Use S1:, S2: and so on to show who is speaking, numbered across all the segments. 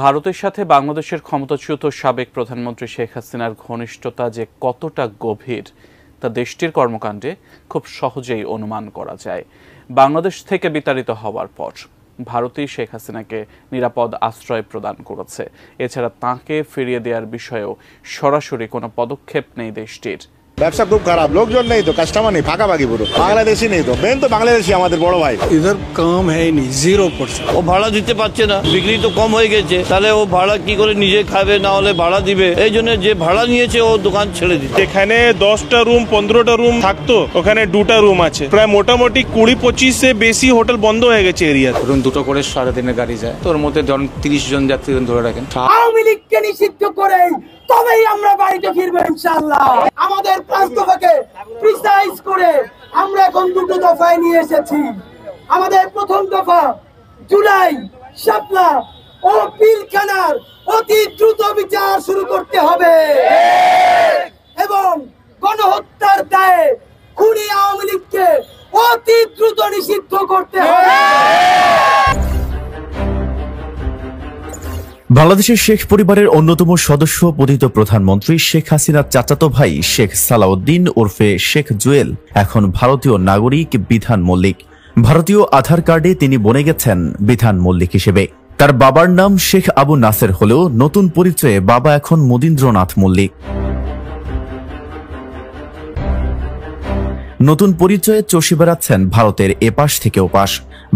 S1: ভারতের সাথে বাংলাদেশের ক্ষমতাচ্যুত সাবেক প্রধানমন্ত্রী শেখ হাসিনার ঘনিষ্ঠতা যে কতটা গভীর তা দেশটির কর্মকাণ্ডে খুব সহজেই অনুমান করা যায়। বাংলাদেশ থেকে বিতাড়িত হওয়ার পর ভারতই শেখ হাসিনাকে নিরাপদ আশ্রয় প্রদান করেছে। এছাড়া তাঁকে ফিরিয়ে দেওয়ার বিষয়েও সরাসরি কোনো পদক্ষেপ নেই দেশটির।
S2: ব্যবসা খুব খারাপ, লোকজন নেই তো, কাস্টমার নেই, ফাঁকাফাঁকি পুরো। বাংলাদেশি নেই তো, মেন তো বাংলাদেশি আমাদের বড় ভাই।
S3: ইধার কাম হ্যায় নি, 0%।
S4: ও ভাড়া দিতে পারছে না, বিক্রি তো কম হয়ে গেছে, তাহলে ও ভাড়া কি করে নিজে খাবে, না হলে ভাড়া দিবে। এই জন্য যে ভাড়া নিয়েছে ও দোকান ছেড়ে দিচ্ছে।
S5: এখানে 10টা রুম 15টা রুম থাকতো, ওখানে 2টা রুম আছে। প্রায় মোটামুটি 20-25 से বেশি হোটেল বন্ধ হয়ে গেছে এরিয়া।
S6: ধরুন 2টো করে সারাদিনে গাড়ি যায়, তোর মধ্যে ধরুন 30 জন যাত্রী ধরে রাখেন।
S7: আওয়ামী লীগকে নিষিদ্ধ করে তবেই আমরা বাড়িতে ফিরবো ইনশাআল্লাহ। আমাদের 5 দফাকে প্রিসাইজ করে আমরা এখন 2টো দফায় নিয়ে এসেছি। আমাদের প্রথম দফা জুলাই, শাপলা ও পিলখানার অতি দ্রুত বিচার শুরু করতে হবে এবং গণহত্যার দায়ে খুনি আওয়ামী লীগকে অতি দ্রুত নিষিদ্ধ করতে হবে।
S8: বাংলাদেশের শেখ পরিবারের অন্যতম সদস্য পতিত প্রধানমন্ত্রী শেখ হাসিনার চাচাতো ভাই শেখ সালাউদ্দিন ওরফে শেখ জুয়েল এখন ভারতীয় নাগরিক বিধান মল্লিক। ভারতীয় আধার কার্ডে তিনি বনে গেছেন বিধান মল্লিক হিসেবে। তার বাবার নাম শেখ আবু নাসের হলেও নতুন পরিচয়ে বাবা এখন মদীন্দ্রনাথ মল্লিক। নতুন পরিচয়ে চষে বেড়াচ্ছেন ভারতের এপাশ থেকে ওপাশ।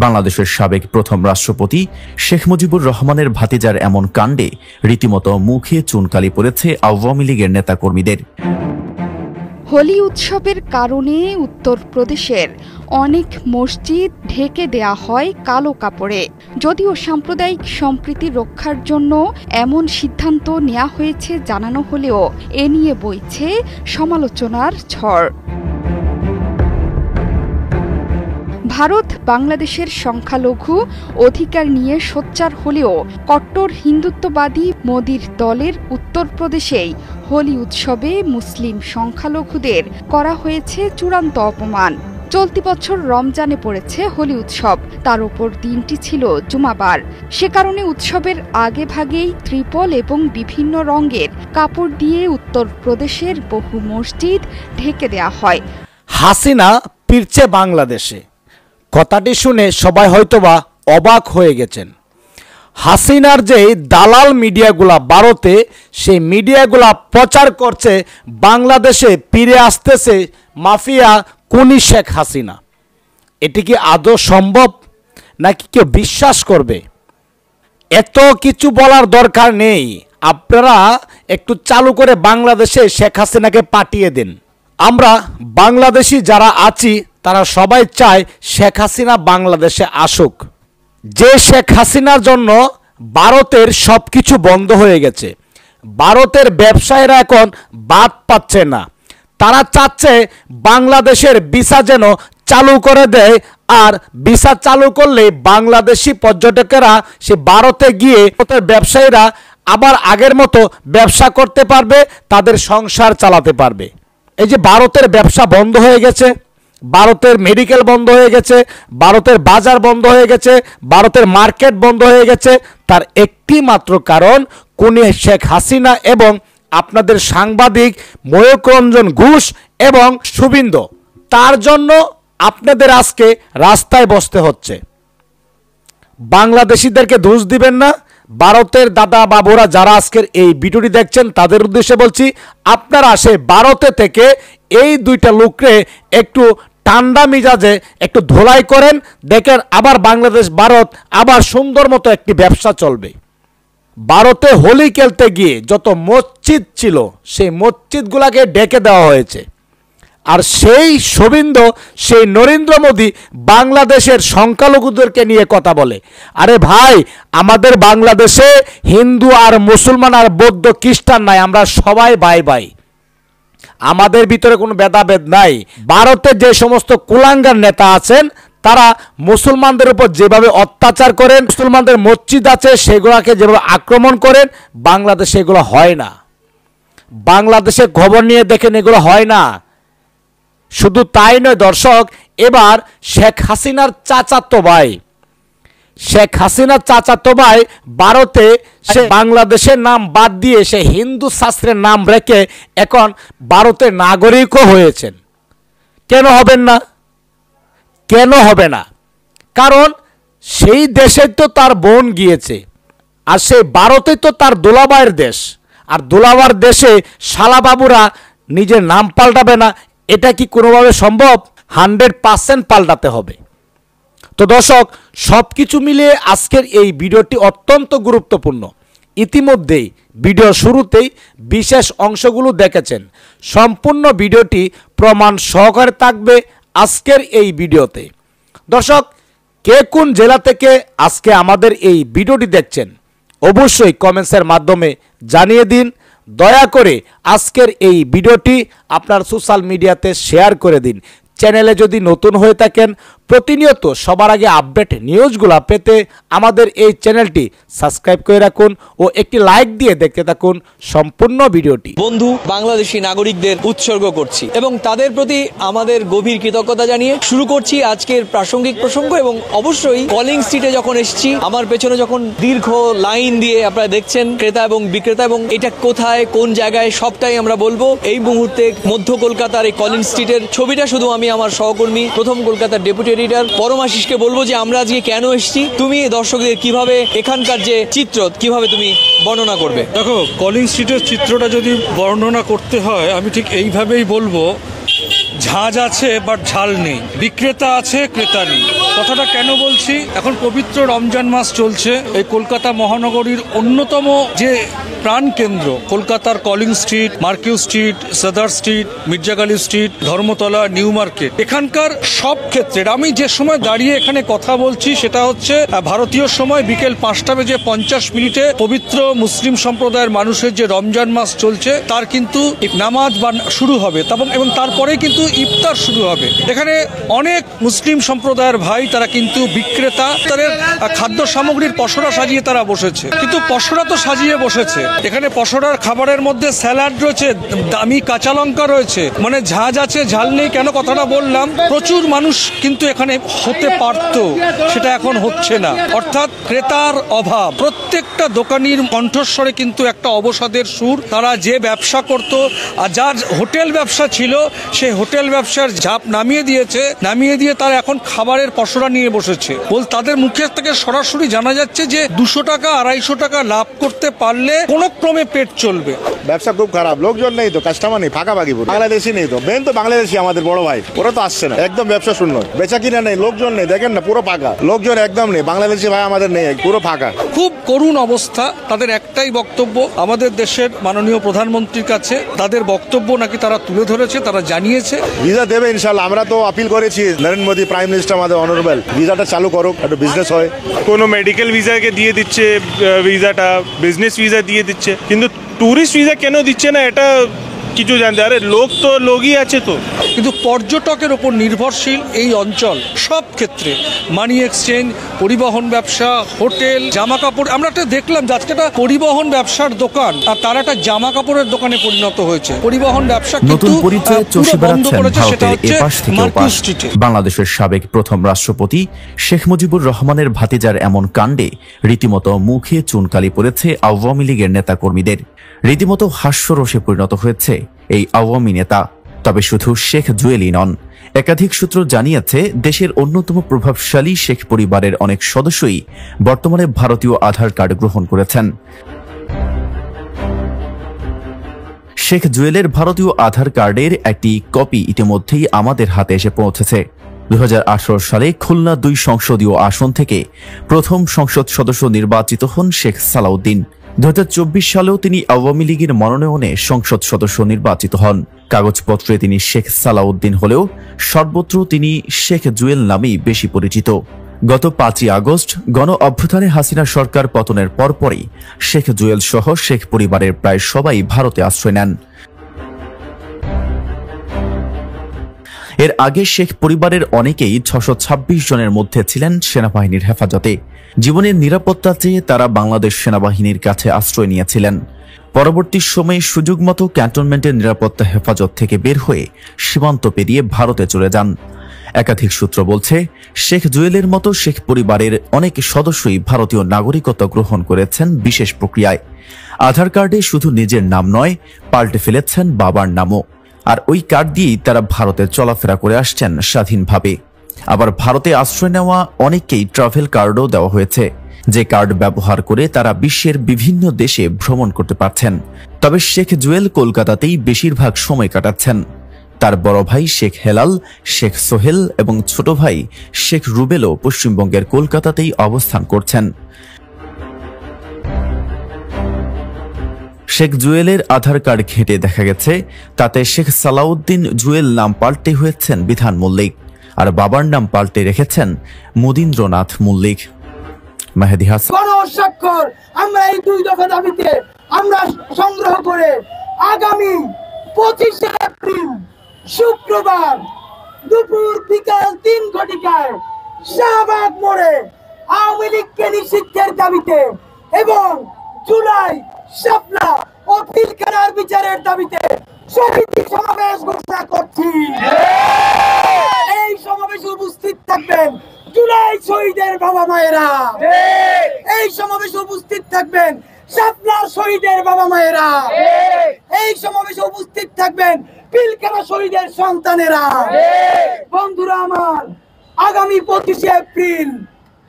S8: বাংলাদেশের সাবেক প্রথম রাষ্ট্রপতি শেখ মুজিবুর রহমানের ভাতিজার এমন কাণ্ডে রীতিমতো মুখে চুনকালি পড়েছে আওয়ামী লীগের নেতাকর্মীদের।
S9: হোলি উৎসবের কারণে উত্তরপ্রদেশের অনেক মসজিদ ঢেকে দেয়া হয় কালো কাপড়ে। যদিও সাম্প্রদায়িক সম্প্রীতি রক্ষার জন্য এমন সিদ্ধান্ত নেওয়া হয়েছে জানানো হলেও এ নিয়ে বইছে সমালোচনার ঝড়। ভারত বাংলাদেশের সংখ্যালঘু অধিকার নিয়ে সোচ্চার হলেও কট্টর হিন্দুত্ববাদী মোদির দলের উত্তরপ্রদেশেই হোলি উৎসবে মুসলিম সংখ্যালঘুদের করা হয়েছে চূড়ান্ত অপমান। চলতি বছর রমজানে পড়েছে হোলি উৎসব, তার উপর দিনটি ছিল জুমাবার। সে কারণে উৎসবের আগে ভাগেই ত্রিপল এবং বিভিন্ন রঙের কাপড় দিয়ে উত্তরপ্রদেশের বহু মসজিদ ঢেকে দেয়া হয়।
S10: হাসিনা ফিরছে বাংলাদেশে, কথাটি শুনে সবাই হয়তোবা অবাক হয়ে গেছেন। হাসিনার যে দালাল মিডিয়াগুলা ভারতে, সেই মিডিয়াগুলা প্রচার করছে বাংলাদেশে ফিরে আসতেছে মাফিয়া খুনি শেখ হাসিনা। এটি কি আদৌ সম্ভব, নাকি কেউ বিশ্বাস করবে? এত কিছু বলার দরকার নেই, আপনারা একটু চালু করে বাংলাদেশে শেখ হাসিনাকে পাঠিয়ে দেন। আমরা বাংলাদেশি যারা আছি তারা সবাই চায় শেখ হাসিনা বাংলাদেশে আসুক। যে শেখ হাসিনার জন্য ভারতের সবকিছু বন্ধ হয়ে গেছে, ভারতের ব্যবসায়ীরা এখন বাদ পাচ্ছে না। তারা চাচ্ছে বাংলাদেশের ভিসা যেন চালু করে দেয়, আর ভিসা চালু করলে বাংলাদেশি পর্যটকেরা সে ভারতে গিয়ে ব্যবসায়ীরা আবার আগের মতো ব্যবসা করতে পারবে, তাদের সংসার চালাতে পারবে। এই যে ভারতের ব্যবসা বন্ধ হয়ে গেছে, ভারতের মেডিকেল বন্ধ হয়ে গেছে, ভারতের বাজার বন্ধ হয়ে গেছে, ভারতের মার্কেট বন্ধ হয়ে গেছে, তার একটি মাত্র কারণ খুনি শেখ হাসিনা এবং আপনাদের সাংবাদিক ময়ূক রঞ্জন ঘোষ এবং শুভিন্দু। তার জন্য আপনাদের আজকে রাস্তায় বসতে হচ্ছে। বাংলাদেশিদেরকে দোষ দিবেন না। ভারতের দাদা বাবুরা যারা আজকের এই ভিডিওটি দেখছেন তাদের উদ্দেশ্যে বলছি, আপনারা সে ভারতে থেকে এই দুইটা লোককে একটু ঠান্ডা মিজাজে একটু ধোলাই করেন, দেখেন আবার বাংলাদেশ ভারত আবার সুন্দর মতো একটি ব্যবসা চলবে। ভারতে হোলি খেলতে গিয়ে যত মসজিদ ছিল সেই মসজিদগুলোকে ডেকে দেওয়া হয়েছে, আর সেই শুভিন্দু, সেই নরেন্দ্র মোদী বাংলাদেশের সংখ্যালঘুদেরকে নিয়ে কথা বলে। আরে ভাই, আমাদের বাংলাদেশে হিন্দু আর মুসলমান আর বৌদ্ধ খ্রিস্টান নাই, আমরা সবাই ভাই ভাই, আমাদের ভিতরে কোনো ভেদাভেদ নাই। ভারতে যে সমস্ত কুলাঙ্গার নেতা আছেন তারা মুসলমানদের উপর যেভাবে অত্যাচার করেন, মুসলমানদের মসজিদ আছে সেগুলোকে যেভাবে আক্রমণ করেন, বাংলাদেশে এগুলো হয় না। বাংলাদেশে খবর নিয়ে দেখেন, এগুলো হয় না। শুধু তাই নয় দর্শক, এবার শেখ হাসিনার চাচাতো ভাই শেখ হাসিনার চাচাতো ভাই ভারতে সে বাংলাদেশের নাম বাদ দিয়ে সে হিন্দু শাস্ত্রের নাম রেখে এখন ভারতের নাগরিকও হয়েছেন। কেন হবেন না? কেন হবে না? কারণ সেই দেশে তো তার বোন গিয়েছে, আর সেই ভারতে তো তার দুলাভাইয়ের দেশ, আর দুলাভার দেশে শালাবাবুরা নিজের নাম পাল্টাবে না, এটা কি কোনোভাবে সম্ভব? 100% পাল্টাতে হবে। তো দর্শক, সব কিছু মিলিয়ে আজকের এই ভিডিওটি অত্যন্ত গুরুত্বপূর্ণ। ইতিমধ্যেই ভিডিও শুরুতেই বিশেষ অংশগুলো দেখেছেন, সম্পূর্ণ ভিডিওটি প্রমাণ সহকারে থাকবে আজকের এই ভিডিওতে। দর্শক, কে কোন জেলা থেকে আজকে আমাদের এই ভিডিওটি দেখছেন অবশ্যই কমেন্টসের মাধ্যমে জানিয়ে দিন। দয়া করে আজকের এই ভিডিওটি আপনার সোশ্যাল মিডিয়াতে শেয়ার করে দিন। চ্যানেলে যদি নতুন হয়ে থাকেন, প্রতিনিয়ত সবার আগে আপডেট নিউজগুলো পেতে আমাদের এই চ্যানেলটি সাবস্ক্রাইব করে রাখুন ও একটি লাইক দিয়ে দেখতে থাকুন সম্পূর্ণ ভিডিওটি।
S11: বন্ধু বাংলাদেশি নাগরিকদের উৎসর্গ করছি এবং তাদের প্রতি আমাদের গভীর কৃতজ্ঞতা জানিয়ে শুরু করছি আজকের প্রাসঙ্গিক প্রসঙ্গ। এবং অবশ্যই কলিং স্ট্রিটে যখন এসেছি, আমার পেছনে যখন দীর্ঘ লাইন দিয়ে আপনারা দেখছেন ক্রেতা এবং বিক্রেতা, এবং এটা কোথায় কোন জায়গায় সবটাই আমরা বলবো। এই মুহূর্তে মধ্য কলকাতার এই কলিং স্ট্রিটের ছবিটা শুধু আমি আমার সহকর্মী প্রথম কলকাতার ডেপুটি এডিটর পরমাশিসকে বলবো যে আমরা আজকে কেন এসেছি, তুমি দর্শকদের কিভাবে এখানকার যে চিত্র কিভাবে তুমি বর্ণনা করবে।
S3: দেখো, কলিং স্ট্রিটের চিত্রটা যদি বর্ণনা করতে হয় আমি ঠিক এইভাবেই বলবো, ঝাঁজ আছে বাট ঝাল নেই, বিক্রেতা আছে ক্রেতা নেই। কথাটা কেন বলছি? এখন পবিত্র রমজান মাস চলছে। এই কলকাতা মহানগরীর অন্যতম যে প্রাণকেন্দ্র কলকাতার কলিং স্ট্রিট, মার্কিউ স্ট্রিট, সদর street, মির্জাগালি street, Dharmatala, new market, এখানকার সব ক্ষেত্রে আমি যে সময় দাঁড়িয়ে এখানে কথা বলছি সেটা হচ্ছে ভারতীয় সময় বিকেল 5:50 পবিত্র মুসলিম সম্প্রদায়ের মানুষের যে রমজান মাস চলছে তার কিন্তু নামাজ শুরু হবে এবং তারপরে কিন্তু ইফতার শুরু হবে। এখানে অনেক মুসলিম সম্প্রদায়ের ভাই তারা কিন্তু বিক্রেতা, তাদের খাদ্য সামগ্রীর পসরা সাজিয়ে তারা বসেছে। কিন্তু পসরা তো সাজিয়ে বসেছে, এখানে পসরার খাবারের মধ্যে স্যালাড রয়েছে, দামি কাঁচা লঙ্কা রয়েছে, মানে ঝাঁজ আছে ঝাল নেই। কেন কথাটা বললাম? প্রচুর মানুষ কিন্তু এখানে হতে পারতো, সেটা এখন হচ্ছে না, অর্থাৎ ক্রেতার অভাব। প্রত্যেকটা দোকানির কণ্ঠস্বরে কিন্তু একটা অবসাদের সুর। তারা যে ব্যবসা করত আর যার হোটেল ব্যবসা ছিল সেই হোটেল ব্যবসার ঝাপ নামিয়ে দিয়ে তারা এখন খাবারের পসরা নিয়ে বসেছে। তাদের মুখের থেকে সরাসরি জানা যাচ্ছে যে 200 টাকা 250 টাকা লাভ করতে পারলে কোনো ক্রমে পেট চলবে।
S2: ব্যবসা খুব খারাপ, লোকজন নেই তো, কাস্টমার নেই, ফাঁকাফাঁকি পুরো। বাংলাদেশি নেই তো, মেন তো বাংলাদেশি আমাদের বড় ভাই, ওরা তো আসছে না, একদম ব্যবসা শূন্য, বেচা কিনা নেই, লোকজন নেই, দেখেন না পুরো ফাঁকা, লোকজন একদম নেই, বাংলাদেশি ভাই আমাদের নেই, পুরো ফাঁকা।
S3: খুব করুণ অবস্থা। তাদের একটাই বক্তব্য আমাদের দেশের মাননীয় প্রধানমন্ত্রীর কাছে, তাদের বক্তব্য নাকি তারা তুলে ধরেছে, তারা জানিয়েছে
S2: ভিসা দেবে ইনশাল্লাহ। আমরা তো আপিল করেছি নরেন্দ্র মোদী প্রাইম মিনিস্টার আমাদের অনারেবল, ভিসাটা চালু করুক, একটু বিজনেস হয়।
S5: কোনো মেডিকেল ভিসাকে দিয়ে দিচ্ছে ভিসাটা, বিজনেস ভিসা দিয়ে দিচ্ছে, কিন্তু ট্যুরিস্ট ভিসা কেন দিচ্ছে না এটা কিছু জানতে। আরে লোক তো লোকই আছে তো।
S3: কিন্তু পর্যটকের ওপর নির্ভরশীল এই অঞ্চল সব ক্ষেত্রে, মানি এক্সচেঞ্জ, পরিবহন ব্যবসা, হোটেল, জামা কাপড়। আমরা একটা দেখলাম যে আজকে একটা পরিবহন ব্যবসার দোকান আর তারা একটা জামা কাপড়ের দোকানে পরিণত হয়েছে। পরিবহন ব্যবসা
S8: নতুন পরিচয়ে চষে বেড়াচ্ছেন ভারতের এপাশ থেকে ওপাশ। বাংলাদেশের সাবেক প্রথম রাষ্ট্রপতি শেখ মুজিবুর রহমানের ভাতিজার এমন কাণ্ডে রীতিমতো মুখে চুনকালি পড়েছে আওয়ামী লীগের নেতাকর্মীদের। রীতিমতো হাস্যরসে পরিণত হয়েছে এই আওয়ামী নেতা। তবে শুধু শেখ জুয়েলই নন, একাধিক সূত্র জানিয়েছে দেশের অন্যতম প্রভাবশালী শেখ পরিবারের অনেক সদস্যই বর্তমানে ভারতীয় আধার কার্ড গ্রহণ করেছেন। শেখ জুয়েলের ভারতীয় আধার কার্ডের একটি কপি ইতিমধ্যেই আমাদের হাতে এসে পৌঁছেছে। 2018 সালে খুলনা 2 সংসদীয় আসন থেকে প্রথম সংসদ সদস্য নির্বাচিত হন শেখ সালাউদ্দিন। 2024 সালেও তিনি আওয়ামী লীগের মনোনয়নে সংসদ সদস্য নির্বাচিত হন। কাগজপত্রে তিনি শেখ সালাউদ্দিন হলেও সর্বত্র তিনি শেখ জুয়েল নামেই বেশি পরিচিত। গত 5 আগস্ট গণ অভ্যুত্থানে হাসিনা সরকার পতনের পরপরই শেখ জুয়েল সহ শেখ পরিবারের প্রায় সবাই ভারতে আশ্রয় নেন। এর আগে শেখ পরিবারের অনেকেই 626 জনের মধ্যে ছিলেন সেনাবাহিনীর হেফাজতে। জীবনের নিরাপত্তা চেয়ে তারা বাংলাদেশ সেনাবাহিনীর কাছে আশ্রয় নিয়েছিলেন। পরবর্তী সময়ে সুযোগ মতো ক্যান্টনমেন্টের নিরাপত্তা হেফাজত থেকে বের হয়ে সীমান্ত পেরিয়ে ভারতে চলে যান। একাধিক সূত্র বলছে, শেখ জুয়েলের মতো শেখ পরিবারের অনেক সদস্যই ভারতীয় নাগরিকত্ব গ্রহণ করেছেন বিশেষ প্রক্রিয়ায়। আধার কার্ডে শুধু নিজের নাম নয়, পাল্টে ফেলেছেন বাবার নামও। আর ওই কার্ড দিয়েই তারা ভারতে চলাফেরা করে আসছেন স্বাধীনভাবে। আবার ভারতে আশ্রয় নেওয়া অনেককেই ট্রাভেল কার্ডও দেওয়া হয়েছে, যে কার্ড ব্যবহার করে তারা বিশ্বের বিভিন্ন দেশে ভ্রমণ করতে পারছেন। তবে শেখ জুয়েল কলকাতাতেই বেশিরভাগ সময় কাটাচ্ছেন। তার বড় ভাই শেখ হেলাল, শেখ সোহেল এবং ছোট ভাই শেখ রুবেলও পশ্চিমবঙ্গের কলকাতাতেই অবস্থান করছেন। শেখ জুয়েলের আধার কার্ড ঘেঁটে দেখা গেছে তাতে শেখ সালাউদ্দিন জুয়েল নাম পাল্টে হয়েছেন বিধান মল্লিক, আর বাবার নাম পাল্টে রেখেছেন মদীন্দ্রনাথ মল্লিক। মেহেদী হাসান।
S7: গণস্বাক্ষর আমরা এই 2 দফা দাবিতে আমরা সংগ্রহ করে আগামী 25 এপ্রিল শুক্রবার দুপুর বিকাল 3 ঘটিকায় শাহবাগ মোড়ে আওয়ামী লীগকে নিষিদ্ধের দাবিতে এবং জুলাই শাপলা ও পিলখানার বিচারের দাবিতে শহীদ সমাবেশ ঘোষণা করছি। এই সমাবেশে উপস্থিত থাকবেন জুলাই শহীদের বাবা মায়েরা, এই সমাবেশে উপস্থিত থাকবেন শাপলার শহীদের বাবা মায়েরা, এই সমাবেশে উপস্থিত থাকবেন পিলখানা শহীদের সন্তানেরা। বন্ধুরা আমার, আগামী 25 এপ্রিল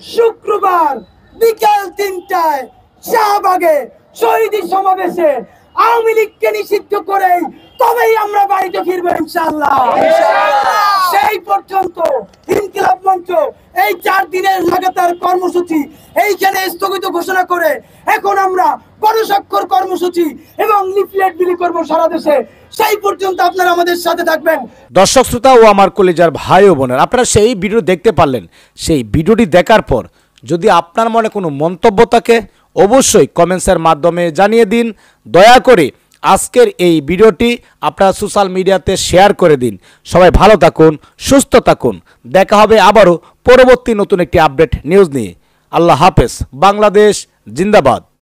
S7: শুক্রবার বিকাল 3টায় শাহবাগে শহীদ সমাবেশে আওয়ামী লীগকে নিষিদ্ধ করে তবেই আমরা বাড়িতে ফিরবো ইনশাআল্লাহ। সেই পর্যন্ত ইনকিলাব মঞ্চ এই 4 দিনের লাগাতার কর্মসূচি এইখানে স্থগিত ঘোষণা করে এখন আমরা গণস্বাক্ষর কর্মসূচি এবং লিফলেট বিলি করবো সারা দেশে। সেই পর্যন্ত আপনারা আমাদের সাথে থাকবেন।
S10: দর্শক শ্রোতা ও আমার কলিজার ভাই ও বোনেরা, আপনারা সেই ভিডিও দেখতে পারলেন। সেই ভিডিওটি দেখার পর যদি আপনার মনে কোনো মন্তব্য থাকে অবশ্যই কমেন্টসের মাধ্যমে জানিয়ে দিন। দয়া করে আজকের এই ভিডিওটি আপনারা সোশ্যাল মিডিয়াতে শেয়ার করে দিন। সবাই ভালো থাকুন, সুস্থ থাকুন। দেখা হবে আবারও পরবর্তী নতুন একটি আপডেট নিউজ নিয়ে। আল্লাহ হাফেজ। বাংলাদেশ জিন্দাবাদ।